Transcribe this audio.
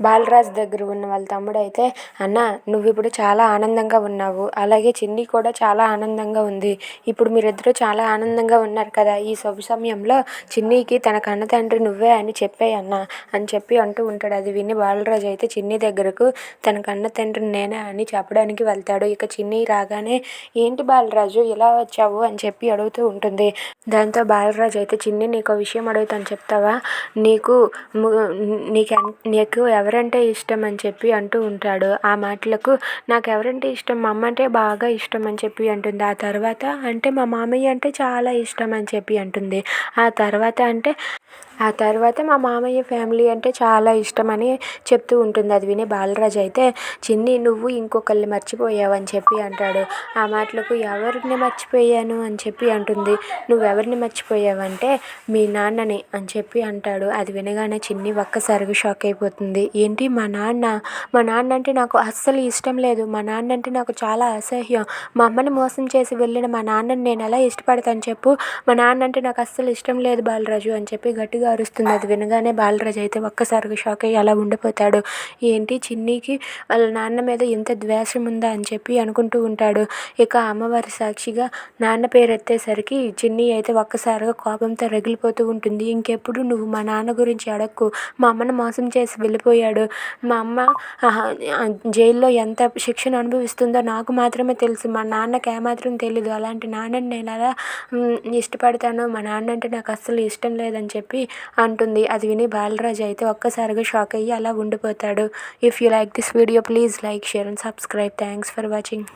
బాలరాజు దగ్గర ఉన్న వాళ్ళ తమ్ముడైతే, అన్న నువ్వు ఇప్పుడు చాలా ఆనందంగా ఉన్నావు, అలాగే చిన్ని కూడా చాలా ఆనందంగా ఉంది. ఇప్పుడు మీరిద్దరూ చాలా ఆనందంగా ఉన్నారు కదా, ఈ శుభ సమయంలో చిన్నికి తన కన్న తండ్రి నువ్వే అని చెప్పేయి అన్న అని చెప్పి అంటూ ఉంటాడు. అది విని బాలరాజు అయితే చిన్ని దగ్గరకు తన కన్న తండ్రి నేనే అని చెప్పడానికి వెళ్తాడు. ఇక చిన్ని రాగానే ఏంటి బాలరాజు ఇలా వచ్చావు అని చెప్పి అడుగుతూ ఉంటుంది. దాంతో బాలరాజు అయితే, చిన్ని నీకు విషయం అడుగుతాను చెప్తావా, నీకు నీకు ఎవరంటే ఇష్టం అని చెప్పి అంటూ ఉంటాడు. ఆ మాటలకు నాకు ఎవరంటే ఇష్టం, మా అమ్మ అంటే బాగా ఇష్టం అని చెప్పి అంటుంది. ఆ తర్వాత అంటే మా మామయ్య అంటే చాలా ఇష్టం అని చెప్పి అంటుంది. ఆ తర్వాత మా మామయ్య ఫ్యామిలీ అంటే చాలా ఇష్టమని చెప్తూ ఉంటుంది. అది విని బాలరాజు అయితే, చిన్ని నువ్వు ఇంకొకరిని మర్చిపోయావు అని చెప్పి అంటాడు. ఆ మాటలకు ఎవరిని మర్చిపోయాను అని చెప్పి అంటుంది. నువ్వెవరిని మర్చిపోయావంటే మీ నాన్నని అని చెప్పి అంటాడు. అది వినగానే చిన్ని ఒక్కసారిగా షాక్ అయిపోతుంది. ఏంటి మా నాన్న అంటే నాకు అస్సలు ఇష్టం లేదు, మా నాన్న అంటే నాకు చాలా అసహ్యం, మా అమ్మని మోసం చేసి వెళ్ళిన మా నాన్నని నేను ఎలా ఇష్టపడతాను చెప్పు, మా నాన్న అంటే నాకు అస్సలు ఇష్టం లేదు బాలరాజు అని చెప్పి గట్టిగా అరుస్తుంది. అది వినగానే బాలరాజు అయితే ఒక్కసారిగా షాక్ అయ్యి అలా ఉండిపోతాడు. ఏంటి చిన్నికి వాళ్ళ నాన్న మీద ఎంత ద్వేషం ఉందా అని చెప్పి అనుకుంటూ ఉంటాడు. ఇక అమ్మవారి సాక్షిగా నాన్న పేరు ఎత్తేసరికి చిన్ని అయితే ఒక్కసారిగా కోపంతో రగిలిపోతూ ఉంటుంది. ఇంకెప్పుడు నువ్వు మా నాన్న గురించి అడక్కు, మా అమ్మను మోసం చేసి వెళ్ళిపోయాడు, మా అమ్మ జైల్లో ఎంత శిక్షను అనుభవిస్తుందో నాకు మాత్రమే తెలుసు, మా నాన్నకి ఏమాత్రం తెలీదు, అలాంటి నాన్నని నేను ఎలా ఇష్టపడతాను, మా నాన్న అంటే నాకు అస్సలు ఇష్టం లేదని చెప్పి అంటుంది. అది విని బాలరాజు అయితే ఒక్కసారిగా షాక్ అయ్యి అలా ఉండిపోతాడు. If you like this video please like, share and subscribe. Thanks for watching.